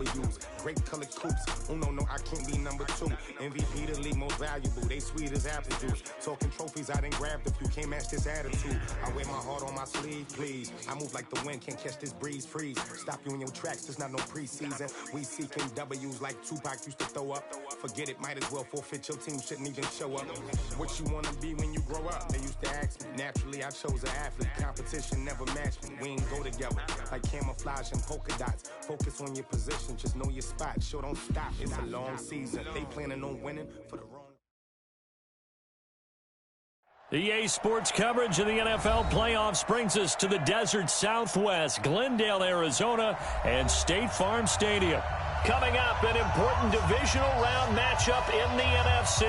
use. Great colored coops. Oh no, I can't be number 2. MVP the league most valuable. They sweet as apple juice. Talking trophies, I done grabbed a few. Can't match this attitude. I wear my heart on my sleeve, please. I move like the wind, can't catch this breeze. Freeze. Stop you in your tracks. There's not no preseason. We seeking W's like Tupac used to throw up. Forget it, might as well forfeit. Your team shouldn't even show up. What you wanna be when you grow up? They used to ask me. Naturally, I chose an athlete. Competition never matched me. We ain't go together like camouflage and polka dots. Focus on your position, just know your spot. Sure, don't stop. It's a long season. They planning on winning for the wrong. EA Sports coverage of the NFL playoffs brings us to the desert Southwest, Glendale, Arizona, and State Farm Stadium. Coming up, an important divisional round matchup in the NFC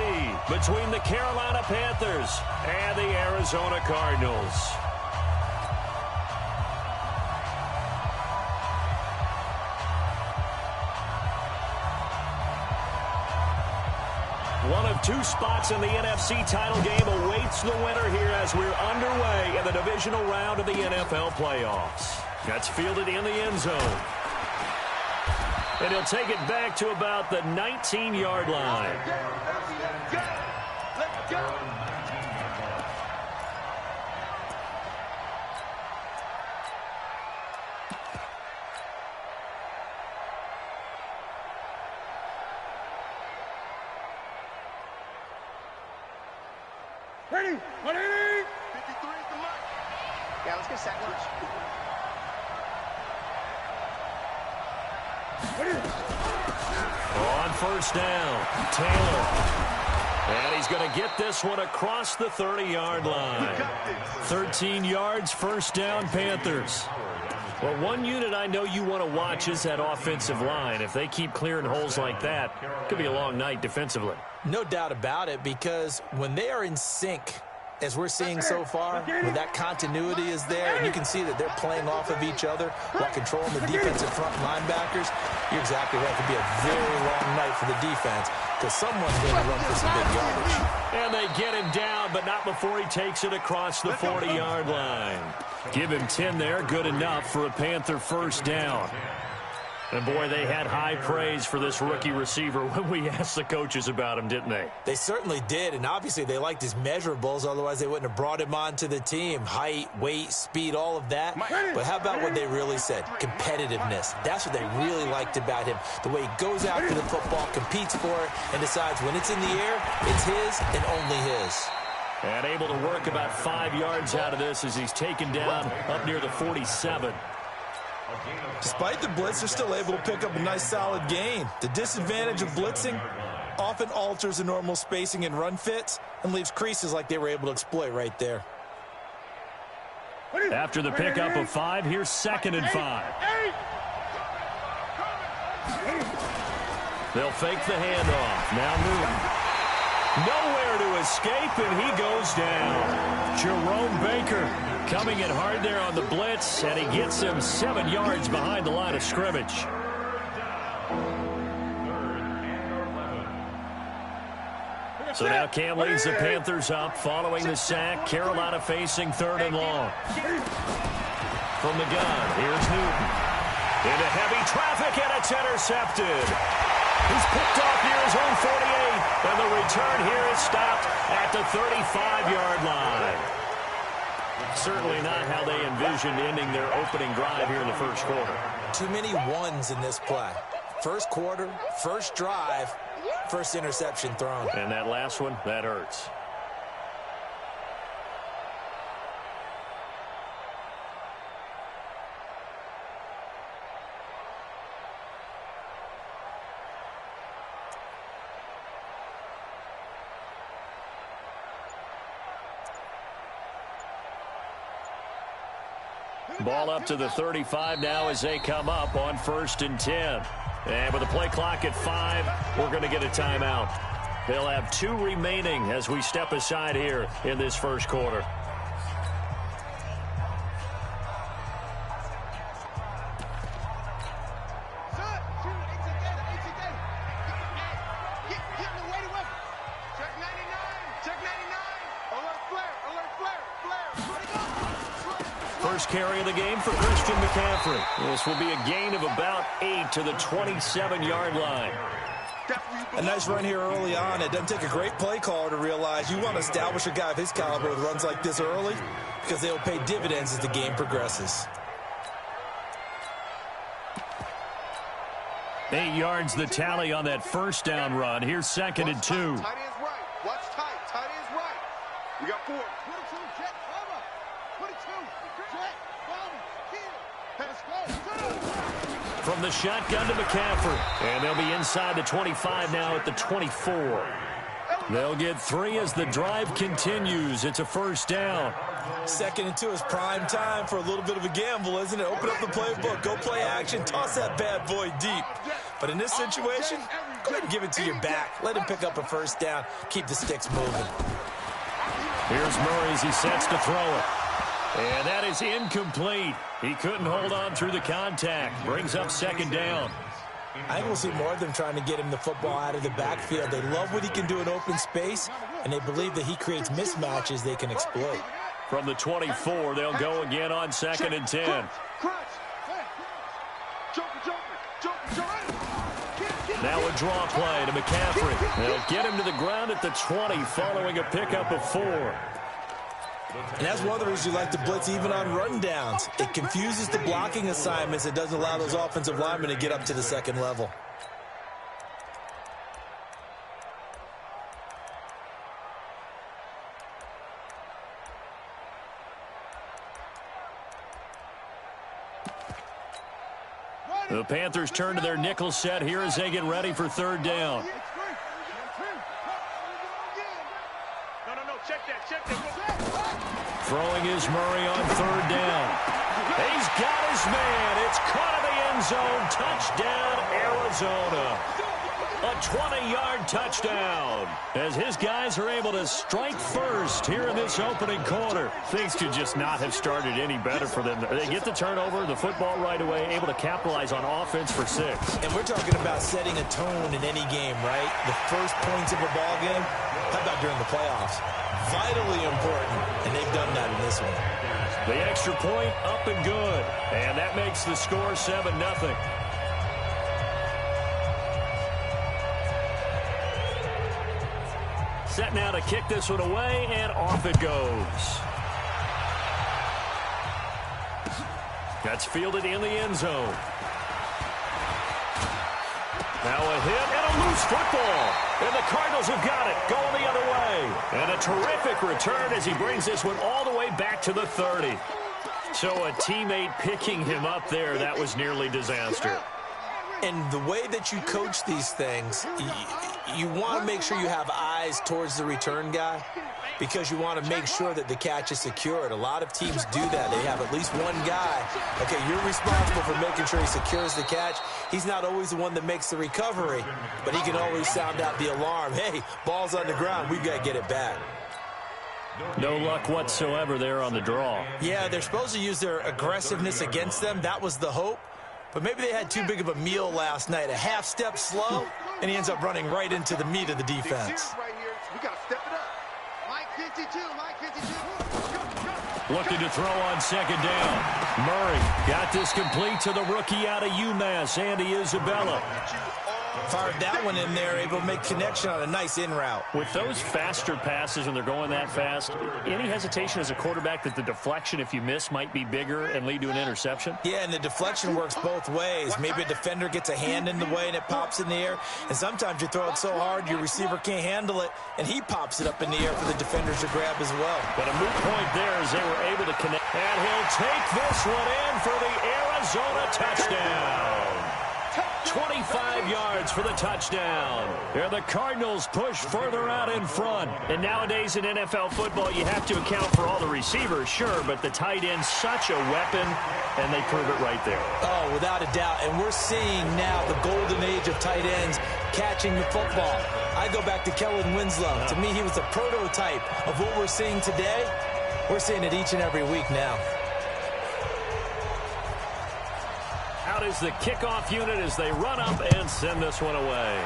between the Carolina Panthers and the Arizona Cardinals. One of two spots in the NFC title game awaits the winner here as we're underway in the divisional round of the NFL playoffs. That's fielded in the end zone. And he'll take it back to about the 19-yard line. Let's go. Ready? 180. 53 is the mark. Yeah, let's get a sack lunch. On first down, Taylor. And he's going to get this one across the 30-yard line. 13 yards, first down, Panthers. Well, one unit I know you want to watch is that offensive line. If they keep clearing holes like that, it could be a long night defensively. No doubt about it, because when they are in sync, as we're seeing so far, when that continuity is there, and you can see that they're playing off of each other while controlling the defensive front linebackers, you're exactly right. It could be a very long night for the defense because someone's going to run for some big yardage. And they get him down, but not before he takes it across the 40-yard line. Give him 10 there, good enough for a Panther first down. And, boy, they had high praise for this rookie receiver when we asked the coaches about him, didn't they? They certainly did, and obviously they liked his measurables. Otherwise, they wouldn't have brought him onto the team. Height, weight, speed, all of that. But how about what they really said? Competitiveness. That's what they really liked about him. The way he goes after the football, competes for it, and decides when it's in the air, it's his and only his. And able to work about 5 yards out of this as he's taken down up near the 47. Despite the blitz, they're still able to pick up a nice solid gain. The disadvantage of blitzing often alters the normal spacing and run fits and leaves creases like they were able to exploit right there. After the pickup of 5, here's 2nd and 5. They'll fake the handoff. Now Newton. Nowhere to escape, and he goes down. Jerome Baker coming in hard there on the blitz, and he gets him 7 yards behind the line of scrimmage. So now Cam leads the Panthers up following the sack. Carolina facing 3rd and long. From the gun, here's Newton. Into heavy traffic, and it's intercepted. He's picked off near his own 48, and the return here is stopped at the 35-yard line. Certainly not how they envisioned ending their opening drive here in the first quarter. Too many ones in this play. First quarter, first drive, first interception thrown. And that last one, that hurts. Ball up to the 35 now as they come up on 1st and 10. And with the play clock at 5, we're going to get a timeout. They'll have 2 remaining as we step aside here in this first quarter. first carry of the game for Christian McCaffrey. This will be a gain of about 8 to the 27-yard line. A nice run here early on. It doesn't take a great play caller to realize you want to establish a guy of his caliber with runs like this early because they'll pay dividends as the game progresses. 8 yards the tally on that first down run. Here's 2nd and 2. Tight end's right. Watch tight. Tight end's right. We got 4. 22, jet, cover. 22, jet, bomber, kill. Pass, go. From the shotgun to McCaffrey. And they'll be inside the 25 now at the 24. They'll get 3 as the drive continues. It's a first down. 2nd and 2 is prime time for a little bit of a gamble, isn't it? Open up the playbook, go play action, toss that bad boy deep. But in this situation, go ahead and give it to your back. Let him pick up a first down. Keep the sticks moving. Here's Murray as he sets to throw it. And that is incomplete. He couldn't hold on through the contact. Brings up 2nd down. I think we'll see more of them trying to get him the football out of the backfield. They love what he can do in open space, and they believe that he creates mismatches they can exploit. From the 24, they'll go again on 2nd and 10. Now a draw play to McCaffrey. They'll get him to the ground at the 20 following a pickup of 4. And that's one of the reasons you like to blitz even on rundowns. It confuses the blocking assignments. It doesn't allow those offensive linemen to get up to the second level. The Panthers turn to their nickel set here as they get ready for 3rd down. Throwing is Murray on 3rd down. He's got his man. It's caught in the end zone. Touchdown, Arizona. A 20-yard touchdown as his guys are able to strike first here in this opening quarter. Things could just not have started any better for them. They get the turnover, the football right away, able to capitalize on offense for 6. And we're talking about setting a tone in any game, right? The first points of a ball game. How about during the playoffs? Vitally important, and they've done that in this one. The extra point up and good, and that makes the score 7-0. Set now to kick this one away, and off it goes. That's fielded in the end zone. Now a hit and a loose football. And the Cardinals have got it, going the other way. And a terrific return as he brings this one all the way back to the 30. So a teammate picking him up there, that was nearly disaster. And the way that you coach these things, you want to make sure you have eyes towards the return guy because you want to make sure that the catch is secured. A lot of teams do that. They have at least one guy. Okay, you're responsible for making sure he secures the catch. He's not always the one that makes the recovery, but he can always sound out the alarm. Hey, ball's on the ground. We've got to get it back. No luck whatsoever there on the draw. Yeah, they're supposed to use their aggressiveness against them. That was the hope. But maybe they had too big of a meal last night. A half step slow, and he ends up running right into the meat of the defense. We got to step it up. Mike 52, Mike 52. Looking to throw on 2nd down. Murray got this complete to the rookie out of UMass, Andy Isabella. Fired that one in there, able to make connection on a nice in route. With those faster passes when they're going that fast, any hesitation as a quarterback that the deflection, if you miss, might be bigger and lead to an interception? Yeah, and the deflection works both ways. Maybe a defender gets a hand in the way and it pops in the air, and sometimes you throw it so hard your receiver can't handle it, and he pops it up in the air for the defenders to grab as well. But a moot point there as they were able to connect. And he'll take this one in for the Arizona touchdown. 25 yards for the touchdown. Here the Cardinals push further out in front. And nowadays in NFL football, you have to account for all the receivers, sure, but the tight end's such a weapon, and they prove it right there. Oh, without a doubt. And we're seeing now the golden age of tight ends catching the football. I go back to Kellen Winslow. To me, he was a prototype of what we're seeing today. We're seeing it each and every week now. Out is the kickoff unit as they run up and send this one away.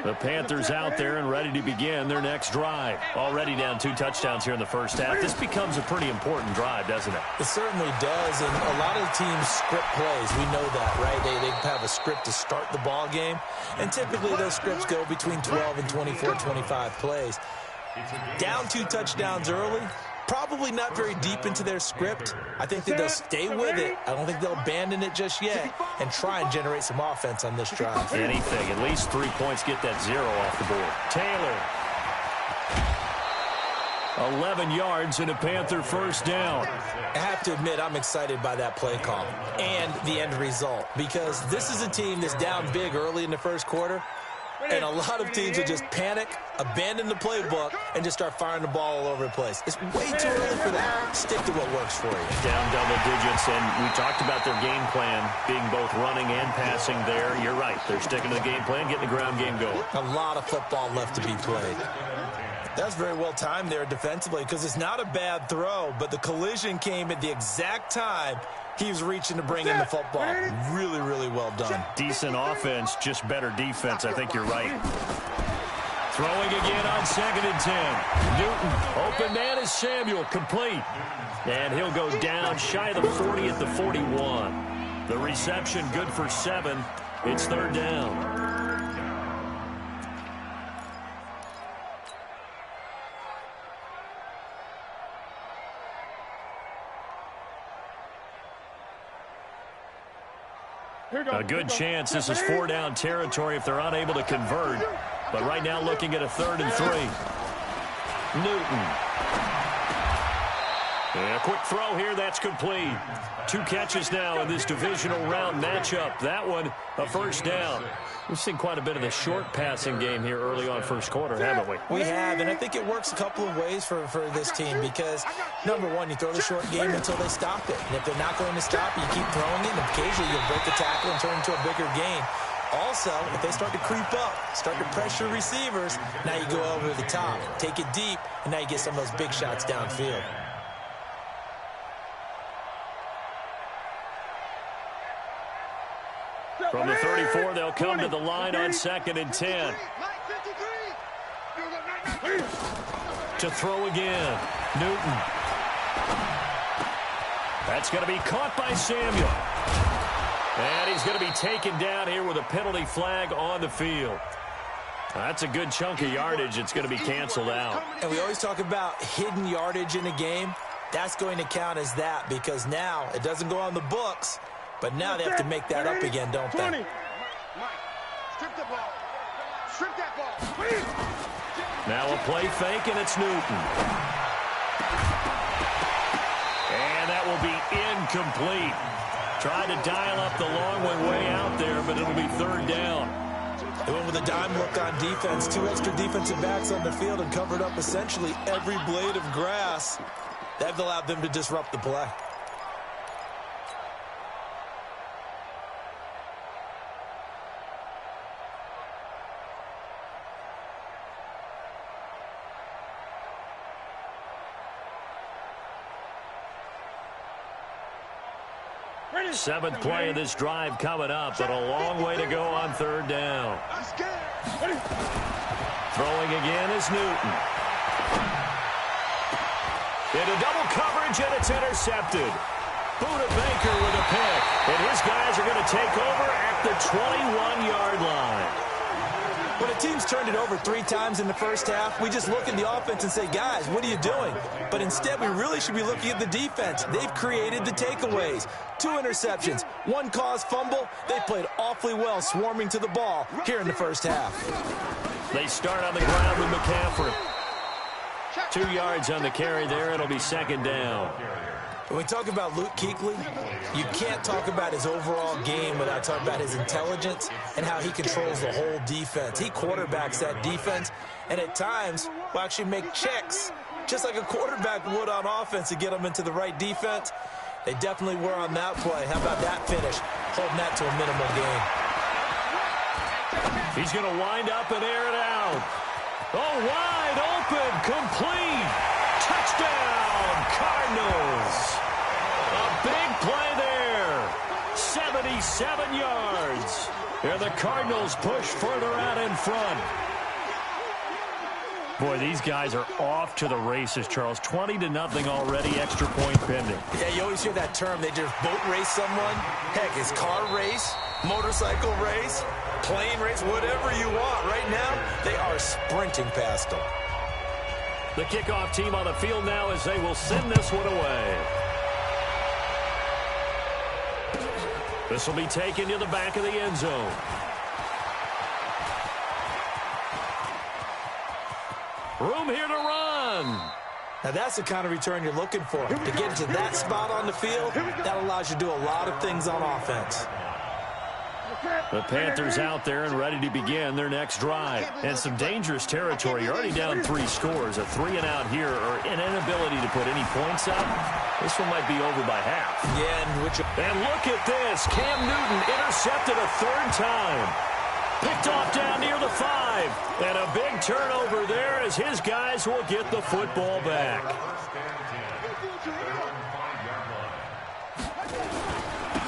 The Panthers out there and ready to begin their next drive. Already down 2 touchdowns here in the first half. This becomes a pretty important drive, doesn't it? It certainly does, and a lot of teams script plays. We know that, right? They have a script to start the ball game, and typically those scripts go between 12 and 24, 25 plays. Down 2 touchdowns early, probably not very deep into their script. I think that they'll stay with it. I don't think they'll abandon it just yet and try and generate some offense on this drive. Anything. At least 3 points, get that 0 off the board. Taylor. 11 yards and a Panther first down. I have to admit, I'm excited by that play call and the end result, because this is a team that's down big early in the first quarter. And a lot of teams will just panic, abandon the playbook, and just start firing the ball all over the place. It's way too early for that. Stick to what works for you. Down double digits, and we talked about their game plan being both running and passing there. You're right. They're sticking to the game plan, getting the ground game going. A lot of football left to be played. That's very well timed there defensively, because it's not a bad throw, but the collision came at the exact time he was reaching to bring in the football. Really, really well done. Decent offense, just better defense. I think you're right. Throwing again on 2nd and 10. Newton, open man is Samuel, complete. And he'll go down shy of the 40 at the 41. The reception good for 7. It's 3rd down. A good chance this is 4-down territory if they're unable to convert. But right now looking at a 3rd and 3. Newton. And a quick throw here, that's complete. 2 catches now in this divisional round matchup. That one, a first down. We've seen quite a bit of the short passing game here early on first quarter, haven't we? We have, and I think it works a couple of ways for this team because, number one, you throw the short game until they stop it. And if they're not going to stop it, you keep throwing it, and occasionally you'll break a tackle and turn into a bigger gain. Also, if they start to creep up, start to pressure receivers, now you go over the top, take it deep, and now you get some of those big shots downfield. From the 34, they'll come to the line on 2nd and 10. To throw again. Newton. That's going to be caught by Samuel. And he's going to be taken down here with a penalty flag on the field. That's a good chunk of yardage. It's going to be canceled out. And we always talk about hidden yardage in a game. That's going to count as that because now it doesn't go on the books. But now they have to make that up again, don't they? Mike, strip the ball. Strip that ball. Now a play fake, and it's Newton. And that will be incomplete. Tried to dial up the long one way out there, but it'll be 3rd down. They went with a dime look on defense. 2 extra defensive backs on the field and covered up essentially every blade of grass. That allowed them to disrupt the play. Seventh play of this drive coming up, but a long way to go on 3rd down. Throwing again is Newton. Into double coverage, and it's intercepted. Buda Baker with a pick, and his guys are going to take over at the 21-yard line. When a team's turned it over 3 times in the first half, we just look at the offense and say, guys, what are you doing? But instead, we really should be looking at the defense. They've created the takeaways. 2 interceptions, 1 caused fumble. They played awfully well swarming to the ball here in the first half. They start on the ground with McCaffrey. 2 yards on the carry there. It'll be 2nd down. When we talk about Luke Kuechly, you can't talk about his overall game without talking about his intelligence and how he controls the whole defense. He quarterbacks that defense, and at times will actually make checks, just like a quarterback would on offense to get them into the right defense. They definitely were on that play. How about that finish? Holding that to a minimal gain. He's going to wind up and air it out. Oh, wide open, complete. Touchdown, Cardinals. A big play there. 77 yards. And the Cardinals push further out in front. Boy, these guys are off to the races, Charles. 20-0 already, extra point pending. Yeah, you always hear that term. They just boat race someone. Heck, it's car race, motorcycle race, plane race, whatever you want. Right now, they are sprinting past them. The kickoff team on the field now as they will send this one away. This will be taken to the back of the end zone. Room here to run. Now, that's the kind of return you're looking for. To get into that spot on the field, that allows you to do a lot of things on offense. The Panthers out there and ready to begin their next drive. And some dangerous territory. You're already down 3 scores. A 3-and-out here or an inability to put any points up. This one might be over by half. Yeah, and look at this. Cam Newton intercepted a 3rd time. Picked off down near the 5. And a big turnover there as his guys will get the football back.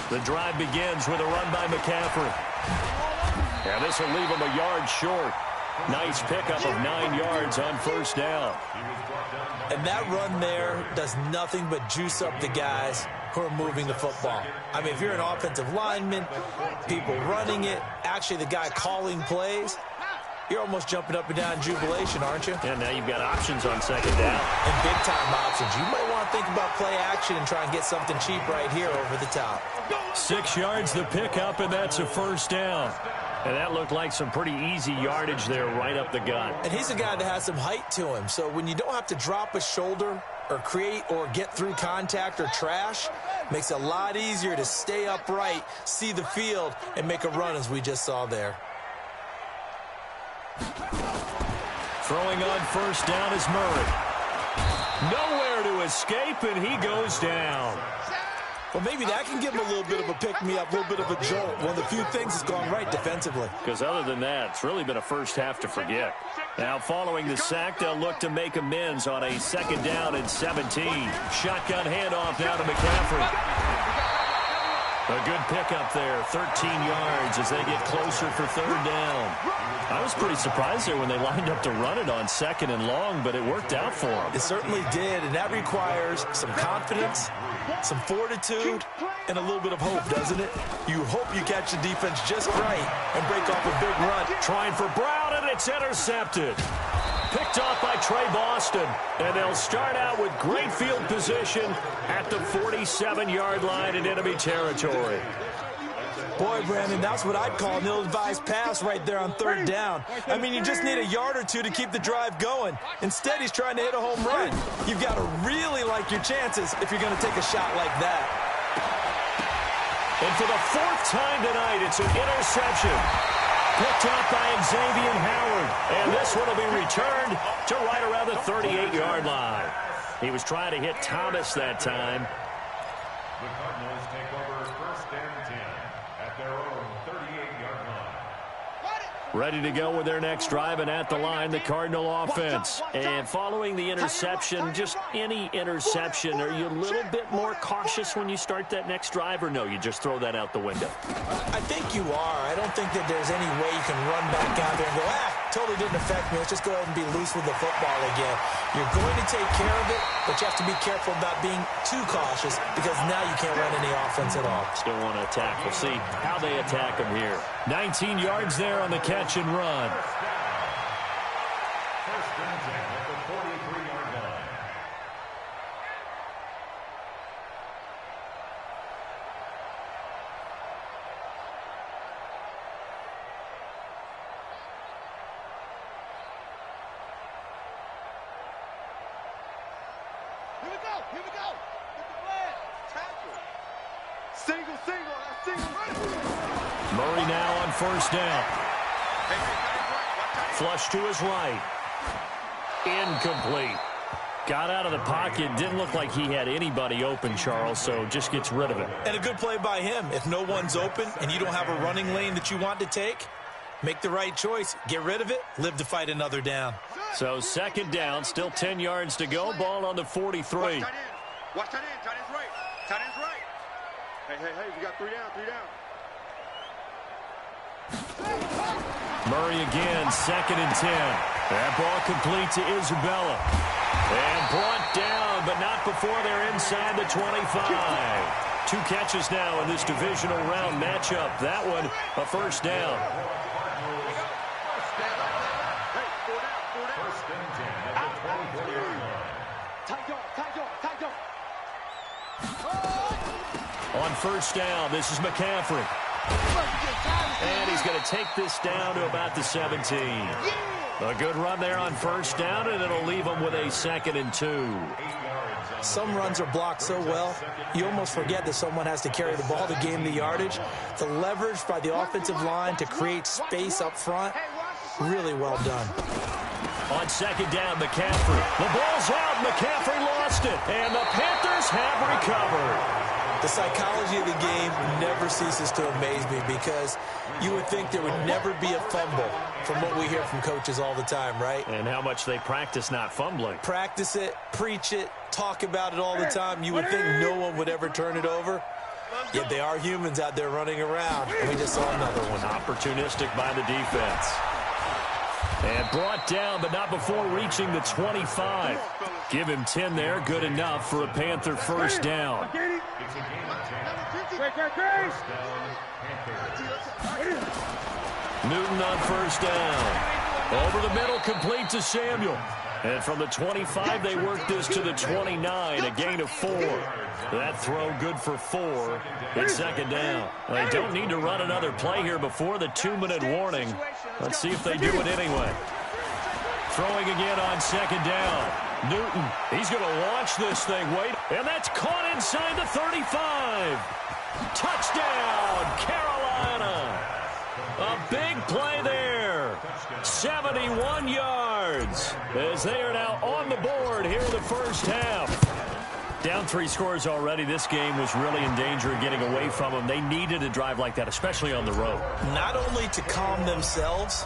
The drive begins with a run by McCaffrey. And this will leave him a yard short. Nice pickup of 9 yards on 1st down. And that run there does nothing but juice up the guys who are moving the football. I mean, if you're an offensive lineman, people running it, actually the guy calling plays, you're almost jumping up and down in jubilation, aren't you? And now you've got options on 2nd down. And big-time options. You might want to think about play action and try and get something cheap right here over the top. 6 yards the pickup, and that's a 1st down. And that looked like some pretty easy yardage there right up the gut. And he's a guy that has some height to him. So when you don't have to drop a shoulder or create or get through contact or trash, makes it a lot easier to stay upright, see the field, and make a run as we just saw there. Throwing on 1st down is Murray. Nowhere to escape, and he goes down. Well, maybe that can give him a little bit of a pick-me-up, a little bit of a jolt. One of the few things that's gone right defensively. Because other than that, it's really been a first half to forget. Now, following the sack, they'll look to make amends on a 2nd down and 17. Shotgun handoff now to McCaffrey. A good pickup there, 13 yards as they get closer for 3rd down. I was pretty surprised there when they lined up to run it on 2nd and long, but it worked out for them. It certainly did, and that requires some confidence, some fortitude, and a little bit of hope, doesn't it? You hope you catch the defense just right and break off a big run. Trying for Brown, and it's intercepted. Picked off by Trey Boston, and they'll start out with great field position at the 47-yard line in enemy territory. Boy, Brandon, that's what I'd call an ill-advised pass right there on 3rd down. I mean, you just need a yard or two to keep the drive going. Instead, he's trying to hit a home run. You've got to really like your chances if you're going to take a shot like that. And for the 4th time tonight, it's an interception. Picked up by Xavier Howard. And this one will be returned to right around the 38-yard line. He was trying to hit Thomas that time. The Cardinals take over 1st and 10 at their own 38-yard line. Ready to go with their next drive, and at the line, the Cardinal offense. And following the interception, just any interception, are you a little bit more cautious when you start that next drive, or no, you just throw that out the window? I think you are. I don't think that there's any way you can run back out there and go, totally didn't affect me. Let's just go ahead and be loose with the football again. You're going to take care of it, but you have to be careful about being too cautious because now you can't run any offense at all. Still want to attack. We'll see how they attack them here. 19 yards there on the catch and run. 1st and 10 at the 43-yard line. Here we go. Here we go. Get the flag. Tackle. Single. Murray now on 1st down. Flush to his right. Incomplete. Got out of the pocket. Didn't look like he had anybody open, Charles, so just gets rid of it. And a good play by him. If no one's open and you don't have a running lane that you want to take, make the right choice. Get rid of it. Live to fight another down. So 2nd down, still 10 yards to go. Ball on the 43. Watch that end. Tight end's right. Hey, we got 3 down. Murray again, 2nd and 10. That ball complete to Isabella. And brought down, but not before they're inside the 25. 2 catches now in this divisional round matchup. That one, a first down. On first down, this is McCaffrey. And he's going to take this down to about the 17. A good run there on first down, and it'll leave him with a 2nd and 2. Some runs are blocked so well, you almost forget that someone has to carry the ball to gain the yardage. The leverage by the offensive line to create space up front, really well done. On 2nd down, McCaffrey. The ball's out. McCaffrey lost it, and the Panthers have recovered. The psychology of the game never ceases to amaze me because you would think there would never be a fumble from what we hear from coaches all the time, right? And how much they practice not fumbling. Practice it, preach it, talk about it all the time. You would think no one would ever turn it over. Yet they are humans out there running around. And we just saw another one. Opportunistic by the defense. And brought down, but not before reaching the 25. Give him 10 there. Good enough for a Panther first down. Newton on first down. Over the middle, complete to Samuel. And from the 25, they work this to the 29, a gain of 4. That throw good for 4. It's 2nd down. They don't need to run another play here before the 2-minute warning. Let's see if they do it anyway. Throwing again on 2nd down. Newton, he's going to launch this thing. Wait, and that's caught inside the 35. Touchdown, Carolina. A big play there. 71 yards as they are now on the board here in the first half. Down 3 scores already. This game was really in danger of getting away from them. They needed a drive like that, especially on the road. Not only to calm themselves,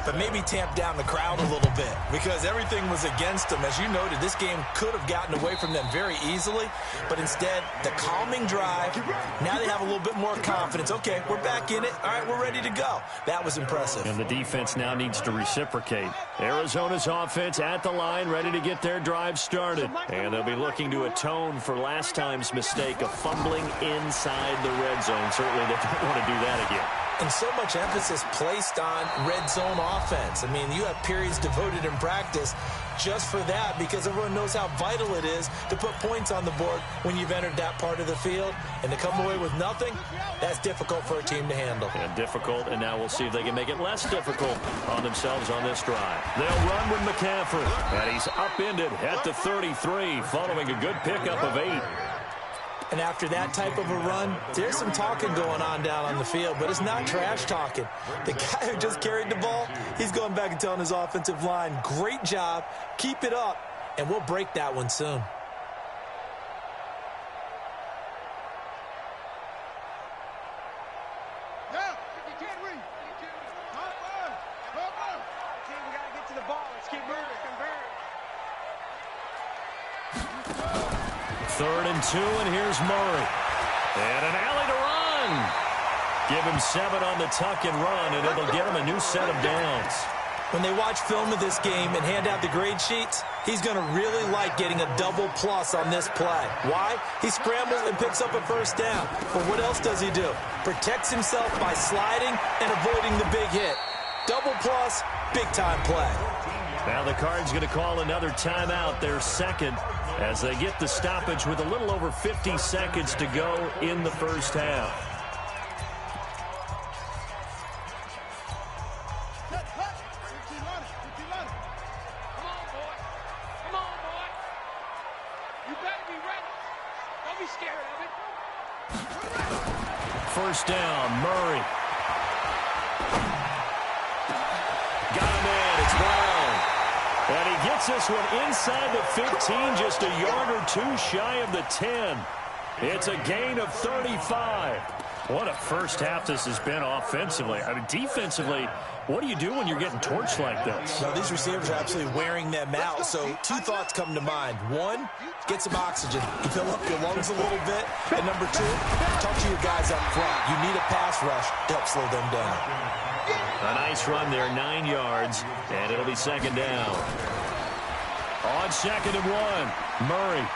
but maybe tamp down the crowd a little bit because everything was against them. As you noted, this game could have gotten away from them very easily, but instead, the calming drive, now they have a little bit more confidence. Okay, we're back in it. All right, we're ready to go. That was impressive. And the defense now needs to reciprocate. Arizona's offense at the line, ready to get their drive started. And they'll be looking to atone for last time's mistake of fumbling inside the red zone. Certainly they don't want to do that again. And so much emphasis placed on red zone offense. I mean, you have periods devoted in practice just for that because everyone knows how vital it is to put points on the board when you've entered that part of the field. And to come away with nothing, that's difficult for a team to handle. And difficult, and now we'll see if they can make it less difficult on themselves on this drive. They'll run with McCaffrey, and he's upended at the 33 following a good pickup of 8. And after that type of a run, there's some talking going on down on the field, but it's not trash talking. The guy who just carried the ball, he's going back and telling his offensive line, great job, keep it up, and we'll break that one soon. Third and 2, and here's Murray. And an alley to run. Give him 7 on the tuck and run, and it'll get him a new set of downs. When they watch film of this game and hand out the grade sheets, he's going to really like getting a double plus on this play. Why? He scrambles and picks up a first down. But what else does he do? Protects himself by sliding and avoiding the big hit. Double plus, big-time play. Now the Cards going to call another timeout, their second, as they get the stoppage with a little over 50 seconds to go in the first half. First down, Murray. Got him in, it's Brown. And he gets this one inside the 15, just a yard or two shy of the 10. It's a gain of 35. What a first half this has been offensively. I mean, defensively, what do you do when you're getting torched like this? Well, these receivers are absolutely wearing them out. So two thoughts come to mind. One, get some oxygen. Fill up your lungs a little bit. And number two, talk to your guys up front. You need a pass rush to help slow them down. A nice run there, 9 yards, and it'll be second down. On 2nd and 1, Murray.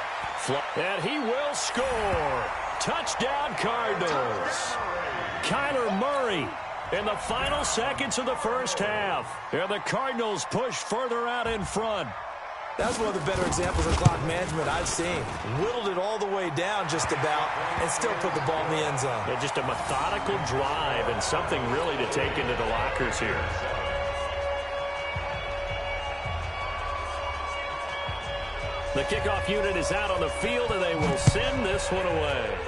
And he will score. Touchdown, Cardinals. Kyler Murray in the final seconds of the first half. And the Cardinals push further out in front. That's one of the better examples of clock management I've seen. Whittled it all the way down just about and still put the ball in the end zone. Yeah, just a methodical drive and something really to take into the lockers here. The kickoff unit is out on the field, and they will send this one away.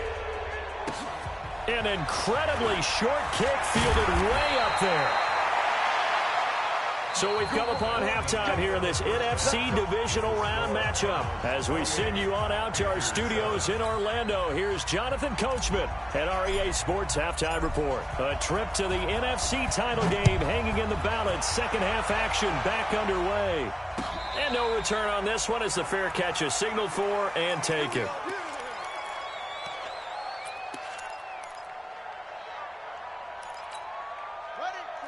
An incredibly short kick fielded way up there. So we've come upon halftime here in this NFC Divisional Round matchup. As we send you on out to our studios in Orlando, here's Jonathan Coachman at REA Sports Halftime Report. A trip to the NFC title game hanging in the balance. Second half action back underway. And no return on this one as the fair catch is signaled for and taken.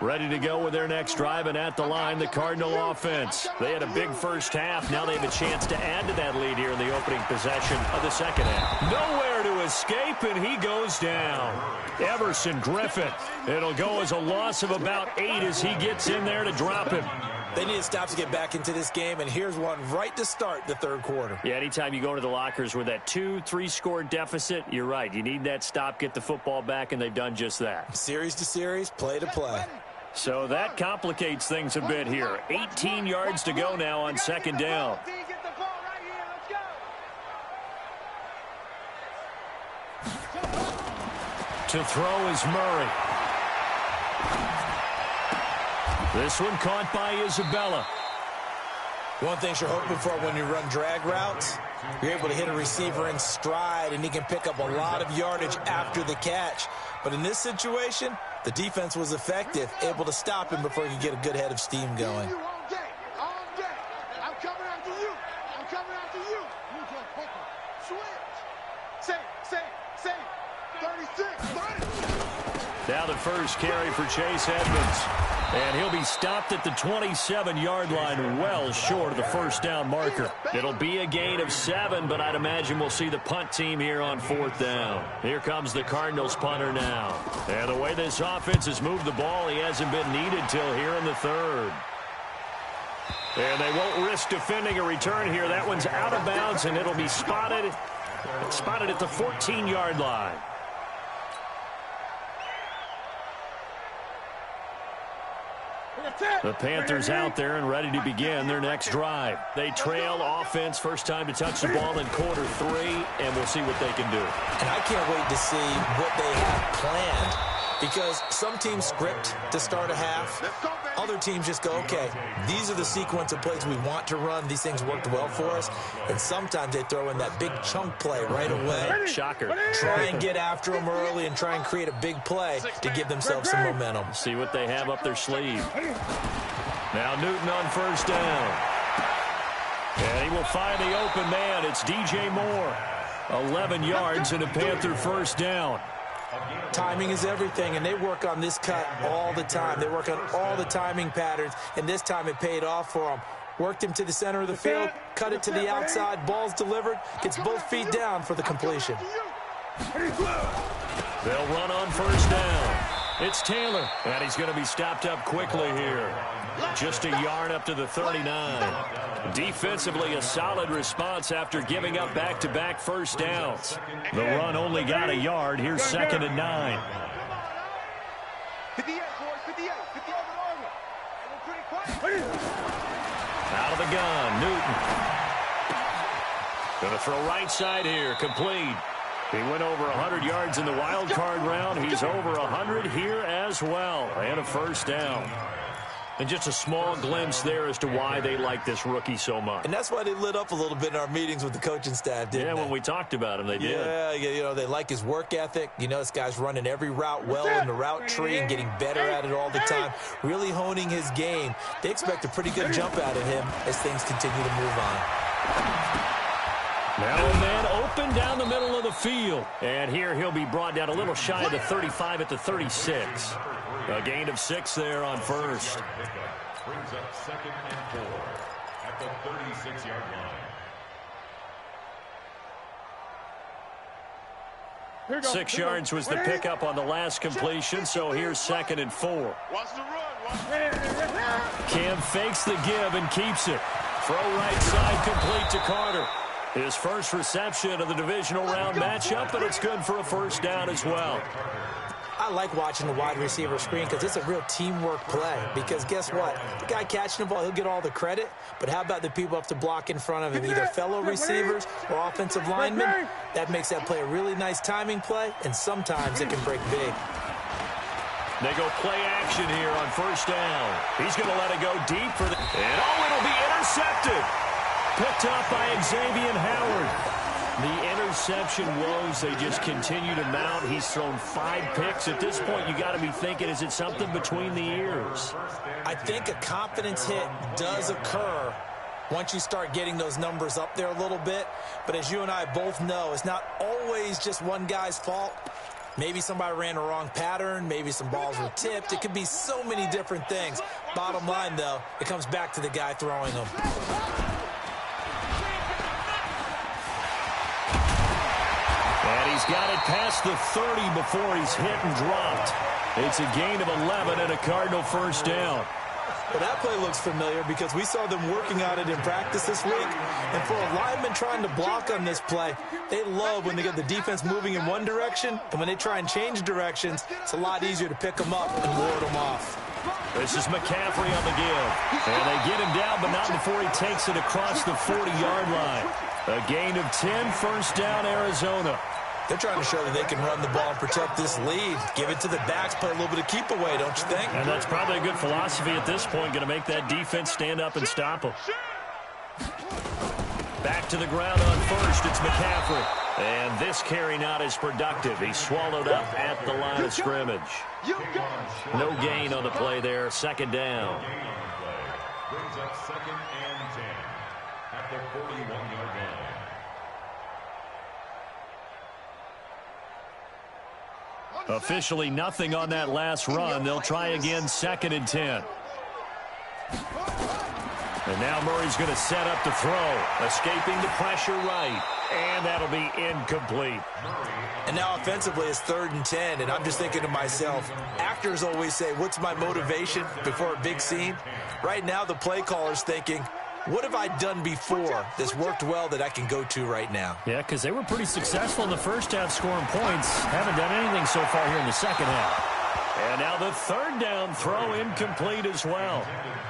Ready to go with their next drive, and at the line, the Cardinal offense. They had a big first half. Now they have a chance to add to that lead here in the opening possession of the second half. Nowhere to escape, and he goes down. Everson Griffin. It'll go as a loss of about 8 as he gets in there to drop him. They need a stop to get back into this game, and here's one right to start the third quarter. Yeah, anytime you go to the lockers with that 2-3 score deficit, you're right. You need that stop, get the football back, and they've done just that. Series to series, play to play. So that complicates things a bit here. 18 yards to go now on second down. To throw is Murray. This one caught by Isabella. One thing you're hoping for when you run drag routes, you're able to hit a receiver in stride, and he can pick up a lot of yardage after the catch. But in this situation, the defense was effective, able to stop him before he could get a good head of steam going. Now the first carry for Chase Edmonds. And he'll be stopped at the 27-yard line, well short of the first down marker. It'll be a gain of 7, but I'd imagine we'll see the punt team here on 4th down. Here comes the Cardinals punter now. And the way this offense has moved the ball, he hasn't been needed till here in the third. And they won't risk defending a return here. That one's out of bounds, and it'll be spotted at the 14-yard line. The Panthers out there and ready to begin their next drive. They trail offense, first time to touch the ball in quarter 3, and we'll see what they can do. And I can't wait to see what they have planned, because some teams script to start a half. Other teams just go, okay, these are the sequence of plays we want to run. These things worked well for us. And sometimes they throw in that big chunk play right away. Shocker. Try and get after them early and try and create a big play to give themselves some momentum. See what they have up their sleeve. Now Newton on first down. And he will find the open man. It's DJ Moore. 11 yards and a Panther first down. Timing is everything, and they work on this cut all the time. They work on all the timing patterns, and this time it paid off for them. Worked him to the center of the field, cut it to the outside, ball's delivered, gets both feet down for the completion. They'll run on first down. It's Taylor, and he's going to be stopped up quickly here. Just a yard up to the 39. Defensively, a solid response after giving up back-to-back first downs. The run only got a yard. Here's 2nd and 9. Out of the gun, Newton. Going to throw right side here, complete. He went over 100 yards in the wild card round. He's over 100 here as well, and a first down. And just a small glimpse there as to why they like this rookie so much. And that's why they lit up a little bit in our meetings with the coaching staff, didn't they? Yeah, when we talked about him, they did. Yeah, you know, they like his work ethic. You know, this guy's running every route well in the route tree and getting better at it all the time, really honing his game. They expect a pretty good jump out of him as things continue to move on. Now a man open down the middle of the field. And here he'll be brought down a little shy of the 35 at the 36. A gain of 6 there on first. Brings up 2nd and 4 at the 36-yard line. 6 yards was the pickup on the last completion, so here's 2nd and 4. Watch the run. Cam fakes the give and keeps it. Throw right side complete to Carter. His first reception of the divisional round matchup, and it's good for a first down as well. I like watching the wide receiver screen because it's a real teamwork play. Because guess what? The guy catching the ball, he'll get all the credit. But how about the people up to block in front of him, either fellow receivers or offensive linemen? That makes that play a really nice timing play, and sometimes it can break big. They go play action here on first down. He's going to let it go deep for the... And it'll be intercepted. Picked up by Xavier Howard. The interception woes, they just continue to mount. He's thrown 5 picks. At this point, you got to be thinking, is it something between the ears? I think a confidence hit does occur once you start getting those numbers up there a little bit. But as you and I both know, it's not always just one guy's fault. Maybe somebody ran a wrong pattern. Maybe some balls were tipped. It could be so many different things. Bottom line, though, it comes back to the guy throwing them. And he's got it past the 30 before he's hit and dropped. It's a gain of 11 and a Cardinal first down. Well, that play looks familiar because we saw them working on it in practice this week. And for a lineman trying to block on this play, they love when they get the defense moving in one direction. And when they try and change directions, it's a lot easier to pick them up and ward them off. This is McCaffrey on the give. And they get him down, but not before he takes it across the 40-yard line. A gain of 10, first down, Arizona. They're trying to show that they can run the ball and protect this lead. Give it to the backs, play a little bit of keep away, don't you think? And that's probably a good philosophy at this point, going to make that defense stand up and stop them. Back to the ground on first, it's McCaffrey. And this carry not as productive. He's swallowed up at the line of scrimmage. No gain on the play there, second down. Brings up 2nd and 10 at the 41-yard line. Officially nothing on that last run. They'll try again, 2nd and 10. And now Murray's going to set up to throw. Escaping the pressure right. And that'll be incomplete. And now offensively it's 3rd and 10. And I'm just thinking to myself, actors always say, what's my motivation before a big scene? Right now the play caller's thinking, what have I done before that's worked well that I can go to right now? Yeah, because they were pretty successful in the first half scoring points. Haven't done anything so far here in the second half. And now the 3rd down throw incomplete as well.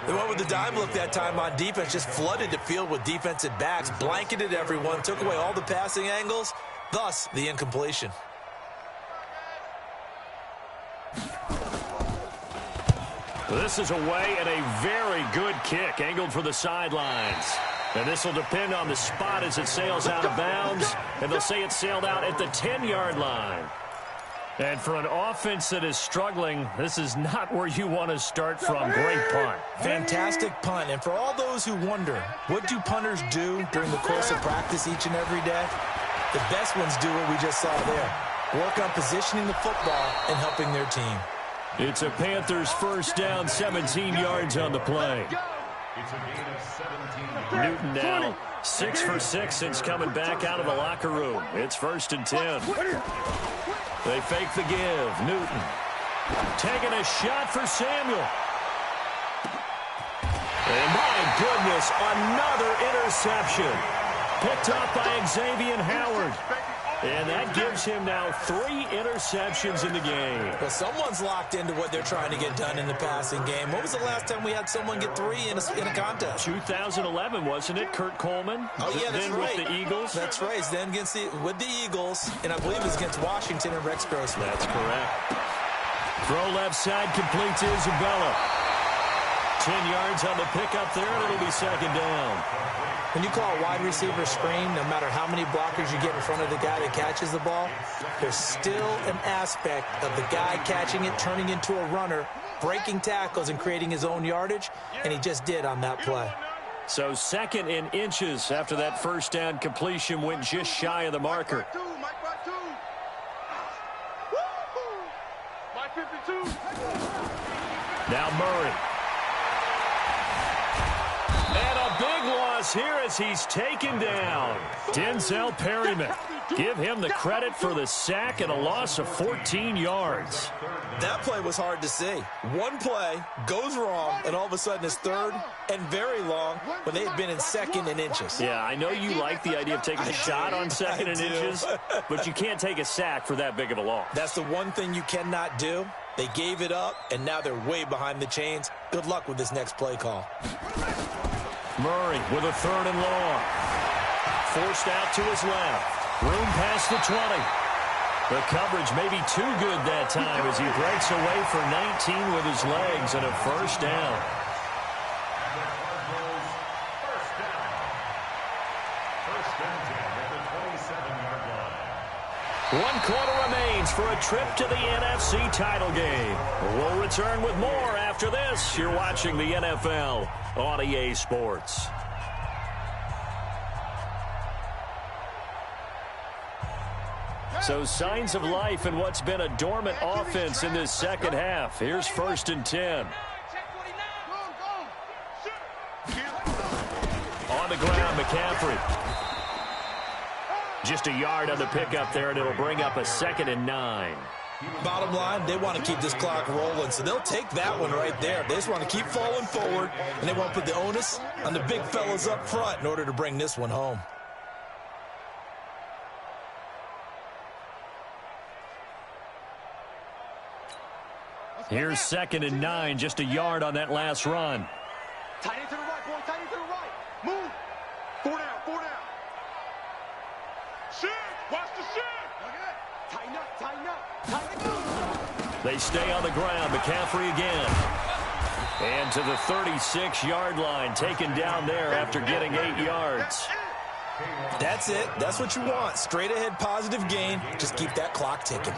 They went with the dime look that time on defense, just flooded the field with defensive backs, blanketed everyone, took away all the passing angles, thus the incompletion. This is away and a very good kick, angled for the sidelines. And this will depend on the spot as it sails out of bounds. And they'll say it sailed out at the 10-yard line. And for an offense that is struggling, this is not where you want to start from. Great punt. Fantastic punt. And for all those who wonder, what do punters do during the course of practice each and every day? The best ones do what we just saw there. Work on positioning the football and helping their team. It's a Panthers first down, 17 yards on the play. It's a gain of 17. Newton now 6 for 6 since coming back out of the locker room. It's 1st and 10. They fake the give. Newton taking a shot for Samuel. And my goodness, another interception. Picked up by Xavier Howard. And that gives him now 3 interceptions in the game. Well, someone's locked into what they're trying to get done in the passing game. When was the last time we had someone get 3 in a contest? 2011, wasn't it? Kurt Coleman? Oh, yeah, that's then right. With the Eagles? That's right. It's then with the Eagles, and I believe it was against Washington and Rex Grossman. That's correct. Throw left side, complete to Isabella. 10 yards on the pickup there, and it'll be second down. When you call a wide receiver screen, no matter how many blockers you get in front of the guy that catches the ball, there's still an aspect of the guy catching it, turning into a runner, breaking tackles and creating his own yardage, and he just did on that play. So second in inches after that first down completion went just shy of the marker. Now Murray. And a big loss here as he's taken down. Denzel Perryman. Give him the credit for the sack and a loss of 14 yards. That play was hard to see. One play goes wrong, and all of a sudden it's third and very long when they had been in second and inches. Yeah, I know you like the idea of taking a shot on second and inches, but you can't take a sack for that big of a loss. That's the one thing you cannot do. They gave it up, and now they're way behind the chains. Good luck with this next play call. Murray with a third and long. Forced out to his left. Room past the 20. The coverage may be too good that time as he breaks away for 19 with his legs and a first down. One quarter remains for a trip to the NFC title game. We'll return with more after this. You're watching the NFL on EA Sports. So signs of life in what's been a dormant offense in this second half. Here's 1st and 10. On the ground, McCaffrey. Just a yard on the pickup there, and it'll bring up a 2nd and 9. Bottom line, they want to keep this clock rolling, so they'll take that one right there. They just want to keep falling forward, and they want to put the onus on the big fellas up front in order to bring this one home. Here's 2nd and 9, just a yard on that last run. Tight end to the right, boy. Tight end to the right. Move. 4 down, 4 down. Shit. Watch the shit. Tighten up, tighten up, tighten up. They stay on the ground. McCaffrey again. And to the 36-yard line, taken down there after getting 8 yards. That's it. That's what you want. Straight ahead positive gain. Just keep that clock ticking.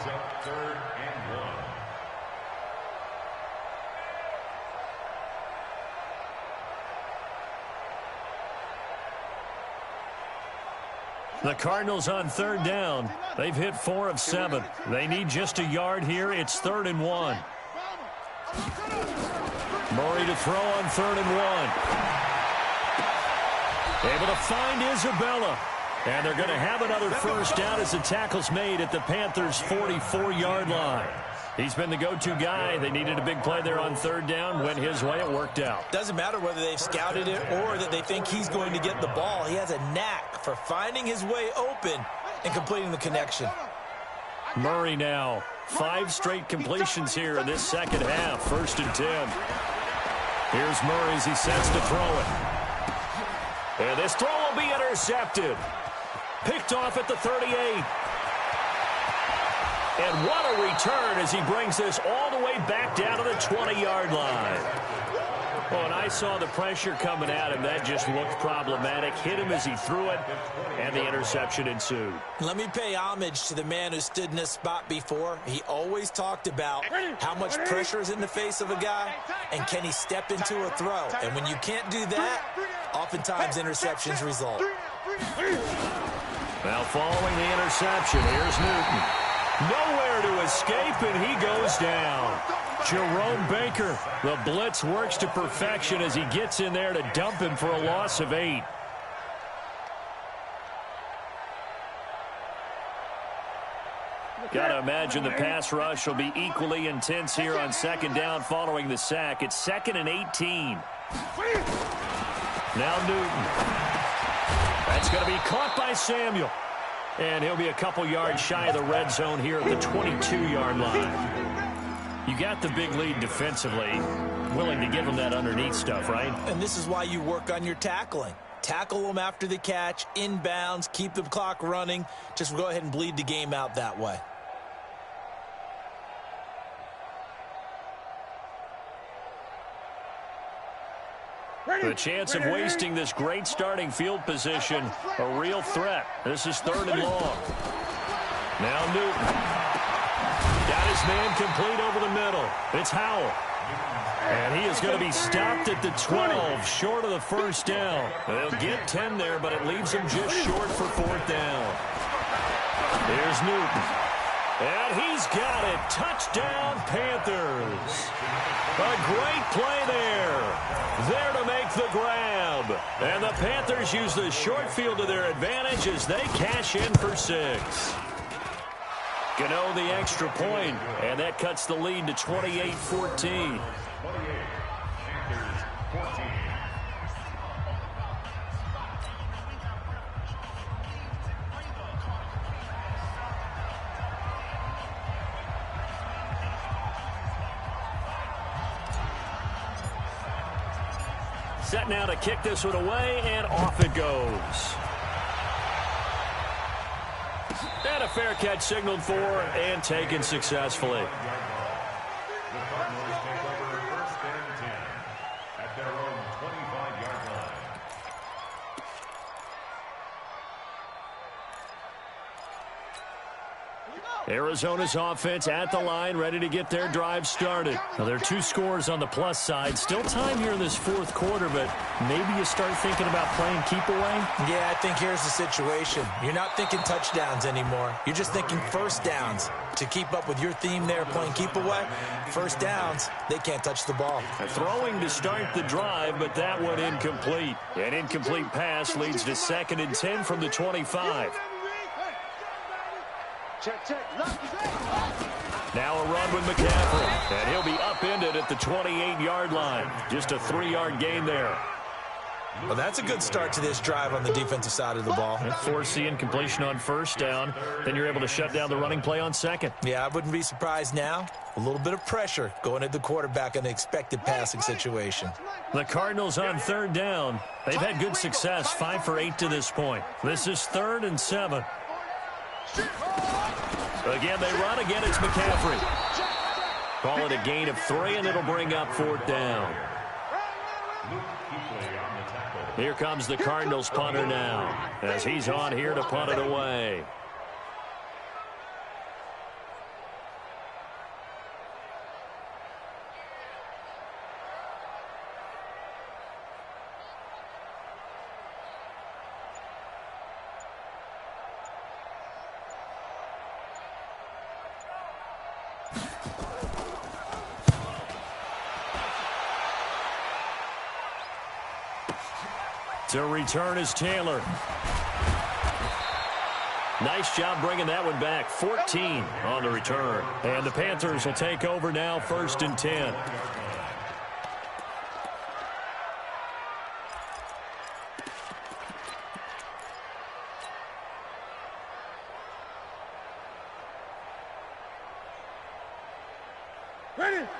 The Cardinals on 3rd down. They've hit 4 of 7. They need just a yard here. It's 3rd and 1. Murray to throw on 3rd and 1. Able to find Isabella. And they're going to have another first down as the tackle's made at the Panthers' 44-yard line. He's been the go-to guy. They needed a big play there on 3rd down. Went his way. It worked out. Doesn't matter whether they've scouted it or that they think he's going to get the ball. He has a knack for finding his way open and completing the connection. Murray now. 5 straight completions here in this second half. 1st and 10. Here's Murray as he sets to throw it. And this throw will be intercepted. Picked off at the 38. And what a return as he brings this all the way back down to the 20-yard line. Oh, and I saw the pressure coming at him. That just looked problematic. Hit him as he threw it, and the interception ensued. Let me pay homage to the man who stood in this spot before. He always talked about how much pressure is in the face of a guy, and can he step into a throw. And when you can't do that, oftentimes interceptions result. Now following the interception, here's Newton. Nowhere to escape, and he goes down. Jerome Baker, the blitz works to perfection as he gets in there to dump him for a loss of 8. Got to imagine the pass rush will be equally intense here on 2nd down following the sack. It's 2nd and 18. Now Newton. That's going to be caught by Samuel. And he'll be a couple yards shy of the red zone here at the 22-yard line. You got the big lead defensively. Willing to give him that underneath stuff, right? And this is why you work on your tackling. Tackle them after the catch, inbounds, keep the clock running. Just go ahead and bleed the game out that way. The chance of wasting this great starting field position, a real threat. This is 3rd and long. Now Newton. Got his man complete over the middle. It's Howell. And he is going to be stopped at the 12, short of the first down. They'll get 10 there, but it leaves them just short for 4th down. Here's Newton. And he's got it. Touchdown, Panthers. A great play there. There to make the grab. And the Panthers use the short field to their advantage as they cash in for 6. Gano the extra point, and that cuts the lead to 28-14. Set now to kick this one away, and off it goes. And a fair catch signaled for and taken successfully. The Cardinals take over 1st and 10 at their own 25-yard line. Arizona's offense at the line, ready to get their drive started. Now, there are 2 scores on the plus side. Still time here in this 4th quarter, but maybe you start thinking about playing keep away? Yeah, I think here's the situation. You're not thinking touchdowns anymore. You're just thinking first downs. To keep up with your theme there, playing keep away, first downs, they can't touch the ball. Throwing to start the drive, but that one incomplete. An incomplete pass leads to 2nd and 10 from the 25. Now a run with McCaffrey, and he'll be upended at the 28-yard line. Just a 3-yard gain there. Well, that's a good start to this drive on the defensive side of the ball. And force the incompletion on 1st down. Then you're able to shut down the running play on 2nd. Yeah, I wouldn't be surprised now. A little bit of pressure going at the quarterback in an expected passing situation. The Cardinals on 3rd down. They've had good success, 5 for 8 to this point. This is 3rd and 7. Again, they run. Again, it's McCaffrey. Call it a gain of 3, and it'll bring up 4th down. Here comes the Cardinals punter now, as he's on here to punt it away. To return is Taylor. Nice job bringing that one back. 14 on the return. And the Panthers will take over now, 1st and 10.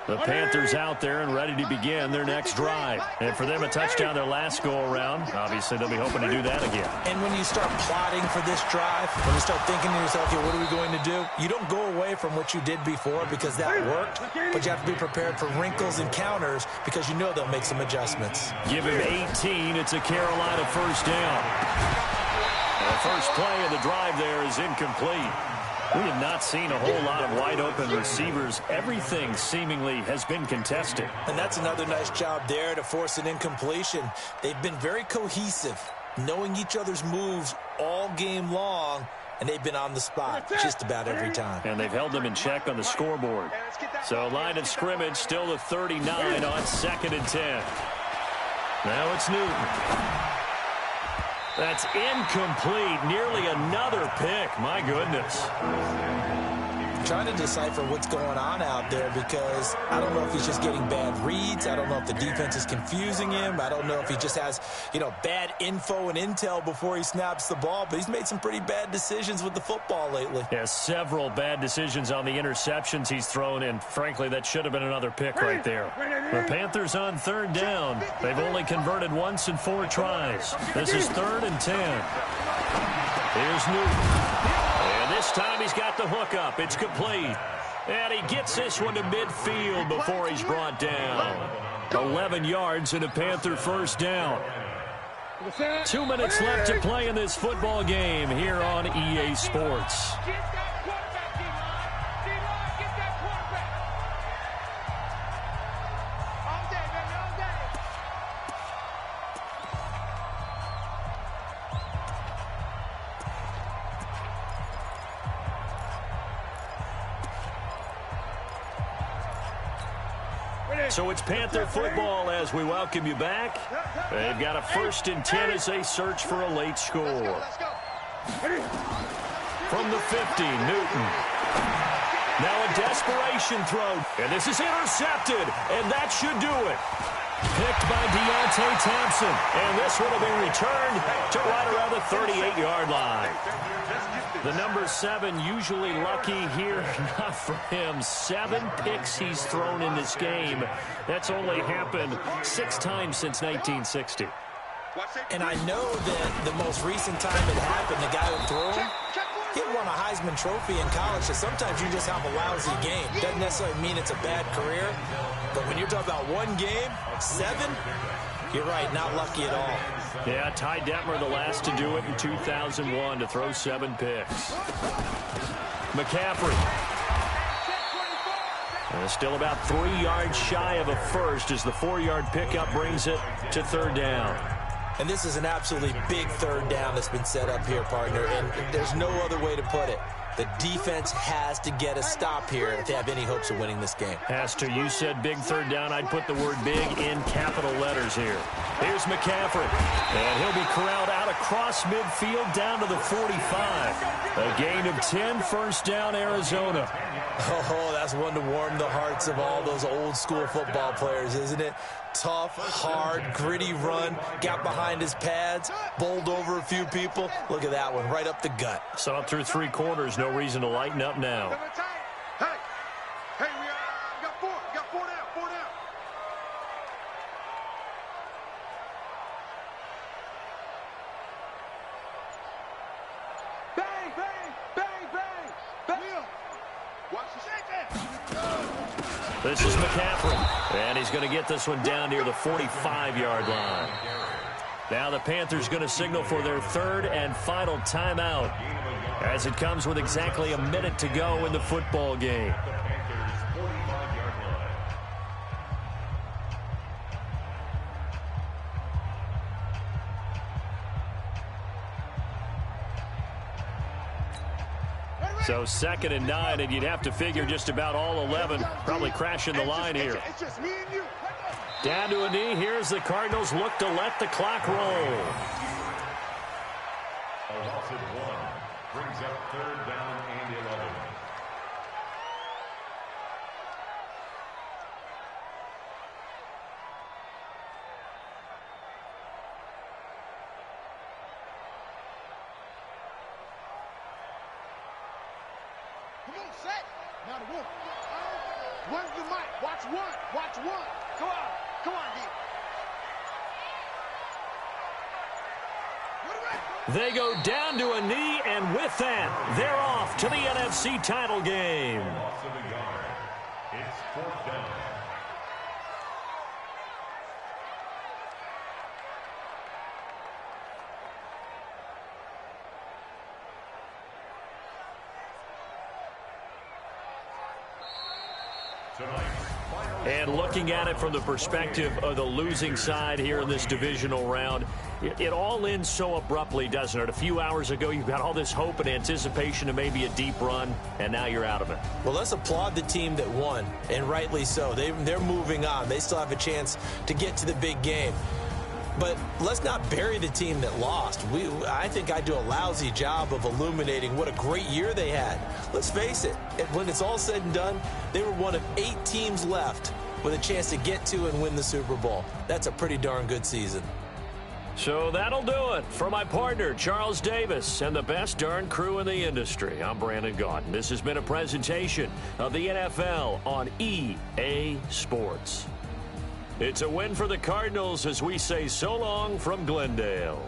The Panthers out there and ready to begin their next drive. And for them, a touchdown their last go-around. Obviously, they'll be hoping to do that again. And when you start plotting for this drive, when you start thinking to yourself, okay, what are we going to do? You don't go away from what you did before because that worked, but you have to be prepared for wrinkles and counters because you know they'll make some adjustments. Give him 18. It's a Carolina 1st down. And the first play of the drive there is incomplete. We have not seen a whole lot of wide-open receivers. Everything seemingly has been contested. And that's another nice job there to force an incompletion. They've been very cohesive, knowing each other's moves all game long, and they've been on the spot just about every time. And they've held them in check on the scoreboard. So line of scrimmage still the 39 on 2nd and 10. Now it's Newton. That's incomplete. Nearly another pick. My goodness. I'm trying to decipher what's going on out there because I don't know if he's just getting bad reads. I don't know if the defense is confusing him. I don't know if he just has, bad info and intel before he snaps the ball. But he's made some pretty bad decisions with the football lately. Yeah, several bad decisions on the interceptions he's thrown, and frankly, that should have been another pick right there. The Panthers on 3rd down. They've only converted once in 4 tries. This is 3rd and 10. Here's Newton. And this time he's got the hook up. It's complete. And he gets this one to midfield before he's brought down. 11 yards and a Panther first down. 2 minutes left to play in this football game here on EA Sports. So it's Panther football as we welcome you back. They've got a 1st and 10 as they search for a late score. From the 50, Newton. Now a desperation throw. And this is intercepted. And that should do it. Picked by Deontay Thompson. And this one will be returned to right around the 38-yard line. The number 7 usually lucky here. Not for him. 7 picks he's thrown in this game. That's only happened 6 times since 1960. And I know that the most recent time it happened, the guy who threw him, he won a Heisman Trophy in college. So sometimes you just have a lousy game. Doesn't necessarily mean it's a bad career. But when you're talking about one game, 7, you're right, not lucky at all. Yeah, Ty Detmer, the last to do it in 2001, to throw 7 picks. McCaffrey. Still about 3 yards shy of a first as the 4-yard pickup brings it to 3rd down. And this is an absolutely big 3rd down that's been set up here, partner, and there's no other way to put it. The defense has to get a stop here if they have any hopes of winning this game. Has to. You said big 3rd down. I'd put the word big in capital letters here. Here's McCaffrey. And he'll be corralled out across midfield down to the 45. A gain of 10, 1st down, Arizona. Oh, that's one to warm the hearts of all those old school football players, isn't it? Tough, hard, gritty run. Got behind his pads, bowled over a few people. Look at that one, right up the gut. Saw it through 3 quarters. No reason to lighten up now. Hey, we got 4. We got 4 down. 4 down. Bang, bang, bang, bang, bang. Watch the shake. This is McCaffrey. And he's going to get this one down near the 45-yard line. Now the Panthers going to signal for their 3rd and final timeout as it comes with exactly a minute to go in the football game. So 2nd and 9, and you'd have to figure just about all 11 probably crashing the line here. Down to a knee. Here's the Cardinals look to let the clock roll. A loss of 1 brings up 3rd down and 11. Come on, set. Now the wolf. One's the mic. Watch 1. Watch 1. Go on. Come on, D. They go down to a knee, and with that, they're off to the NFC title game. Loss of a yard. It's 4th down. And looking at it from the perspective of the losing side here in this divisional round, it all ends so abruptly, doesn't it? A few hours ago, you've got all this hope and anticipation of maybe a deep run, and now you're out of it. Well, let's applaud the team that won, and rightly so. They're moving on. They still have a chance to get to the big game. But let's not bury the team that lost. I think I do a lousy job of illuminating what a great year they had. Let's face it, when it's all said and done, they were one of 8 teams left with a chance to get to and win the Super Bowl. That's a pretty darn good season. So that'll do it for my partner, Charles Davis, and the best darn crew in the industry. I'm Brandon Gaudin. This has been a presentation of the NFL on EA Sports. It's a win for the Cardinals as we say so long from Glendale.